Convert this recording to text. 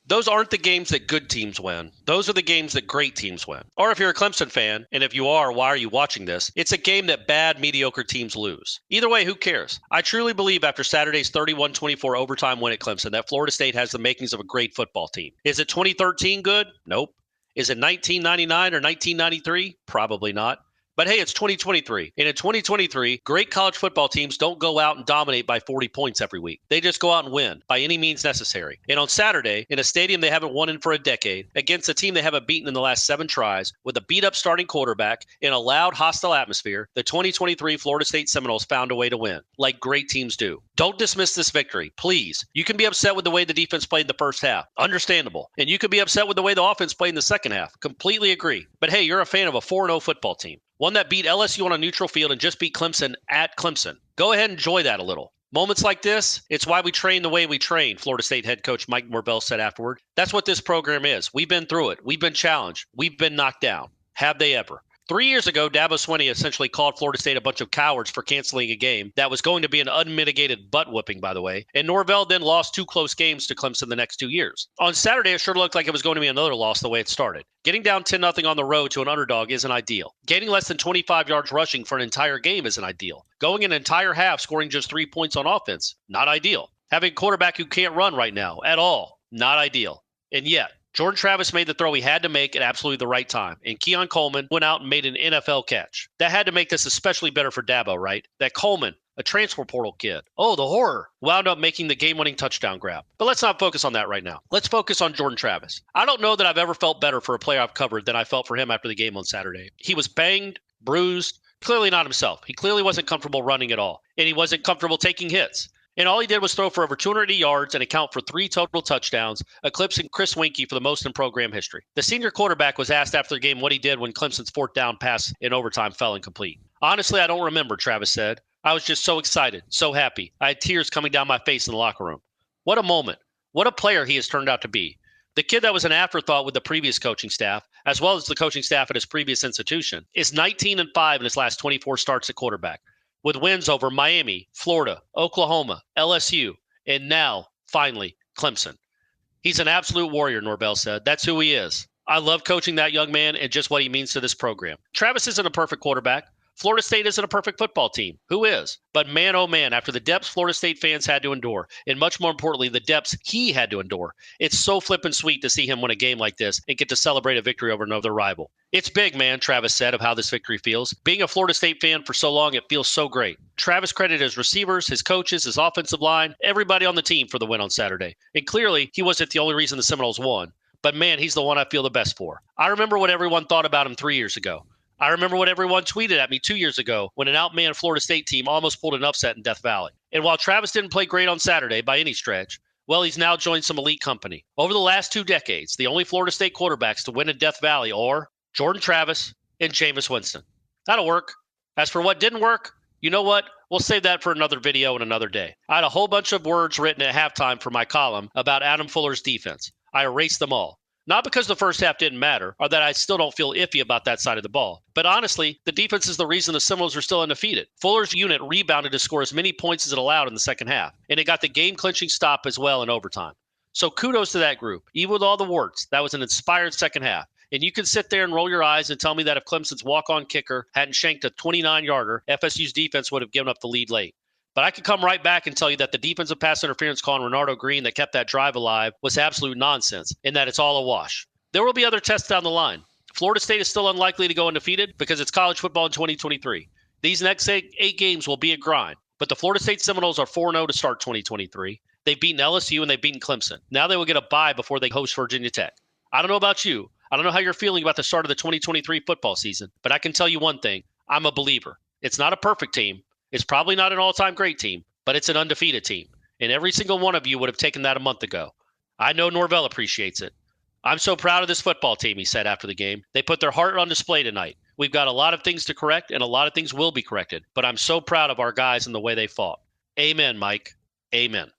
Those aren't the games that good teams win. Those are the games that great teams win. Or if you're a Clemson fan, and if you are, why are you watching this? It's a game that bad, mediocre teams lose. Either way, who cares? I truly believe after Saturday's 31-24 overtime win at Clemson that Florida State has the makings of a great football team. Is it 2013 good? Nope. Is it 1999 or 1993? Probably not. But hey, it's 2023. And in 2023, great college football teams don't go out and dominate by 40 points every week. They just go out and win by any means necessary. And on Saturday, in a stadium they haven't won in for a decade, against a team they haven't beaten in the last 7 tries, with a beat-up starting quarterback in a loud, hostile atmosphere, the 2023 Florida State Seminoles found a way to win, like great teams do. Don't dismiss this victory, please. You can be upset with the way the defense played in the first half. Understandable. And you can be upset with the way the offense played in the second half. Completely agree. But hey, you're a fan of a 4-0 football team. One that beat LSU on a neutral field and just beat Clemson at Clemson. Go ahead and enjoy that a little. Moments like this, it's why we train the way we train, Florida State head coach Mike Norvell said afterward. That's what this program is. We've been through it. We've been challenged. We've been knocked down. Have they ever? 3 years ago, Dabo Swinney essentially called Florida State a bunch of cowards for canceling a game that was going to be an unmitigated butt-whooping, by the way, and Norvell then lost 2 close games to Clemson the next 2 years. On Saturday, it sure looked like it was going to be another loss the way it started. Getting down 10-0 on the road to an underdog isn't ideal. Gaining less than 25 yards rushing for an entire game isn't ideal. Going an entire half scoring just 3 points on offense, not ideal. Having a quarterback who can't run right now at all, not ideal. And yet, Jordan Travis made the throw he had to make at absolutely the right time, and Keon Coleman went out and made an NFL catch. That had to make this especially better for Dabo, right? That Coleman, a transfer portal kid, oh, the horror, wound up making the game-winning touchdown grab. But let's not focus on that right now. Let's focus on Jordan Travis. I don't know that I've ever felt better for a player I've covered than I felt for him after the game on Saturday. He was banged, bruised, clearly not himself. He clearly wasn't comfortable running at all, and he wasn't comfortable taking hits. And all he did was throw for over 280 yards and account for 3 total touchdowns, eclipsing Chris Weinke for the most in program history. The senior quarterback was asked after the game what he did when Clemson's 4th down pass in overtime fell incomplete. Honestly, I don't remember, Travis said. I was just so excited, so happy. I had tears coming down my face in the locker room. What a moment. What a player he has turned out to be. The kid that was an afterthought with the previous coaching staff, as well as the coaching staff at his previous institution, is 19-5 in his last 24 starts at quarterback, with wins over Miami, Florida, Oklahoma, LSU, and now, finally, Clemson. He's an absolute warrior, Norvell said. That's who he is. I love coaching that young man and just what he means to this program. Travis isn't a perfect quarterback. Florida State isn't a perfect football team. Who is? But man, oh man, after the depths Florida State fans had to endure, and much more importantly, the depths he had to endure, it's so flippin' sweet to see him win a game like this and get to celebrate a victory over another rival. It's big, man, Travis said of how this victory feels. Being a Florida State fan for so long, it feels so great. Travis credited his receivers, his coaches, his offensive line, everybody on the team for the win on Saturday. And clearly, he wasn't the only reason the Seminoles won. But man, he's the one I feel the best for. I remember what everyone thought about him 3 years ago. I remember what everyone tweeted at me 2 years ago when an outmanned Florida State team almost pulled an upset in Death Valley. And while Travis didn't play great on Saturday by any stretch, well, he's now joined some elite company. Over the last 2 decades, the only Florida State quarterbacks to win in Death Valley are Jordan Travis and Jameis Winston. That'll work. As for what didn't work, you know what? We'll save that for another video and another day. I had a whole bunch of words written at halftime for my column about Adam Fuller's defense. I erased them all. Not because the first half didn't matter, or that I still don't feel iffy about that side of the ball. But honestly, the defense is the reason the Seminoles are still undefeated. Fuller's unit rebounded to score as many points as it allowed in the second half, and it got the game-clinching stop as well in overtime. So kudos to that group. Even with all the warts, that was an inspired second half. And you can sit there and roll your eyes and tell me that if Clemson's walk-on kicker hadn't shanked a 29-yarder, FSU's defense would have given up the lead late. But I could come right back and tell you that the defensive pass interference call on Renardo Green that kept that drive alive was absolute nonsense, and that it's all a wash. There will be other tests down the line. Florida State is still unlikely to go undefeated because it's college football in 2023. These next eight games will be a grind, but the Florida State Seminoles are 4-0 to start 2023. They've beaten LSU and they've beaten Clemson. Now they will get a bye before they host Virginia Tech. I don't know about you. I don't know how you're feeling about the start of the 2023 football season, but I can tell you one thing. I'm a believer. It's not a perfect team. It's probably not an all-time great team, but it's an undefeated team. And every single one of you would have taken that a month ago. I know Norvell appreciates it. I'm so proud of this football team, he said after the game. They put their heart on display tonight. We've got a lot of things to correct, and a lot of things will be corrected. But I'm so proud of our guys and the way they fought. Amen, Mike. Amen.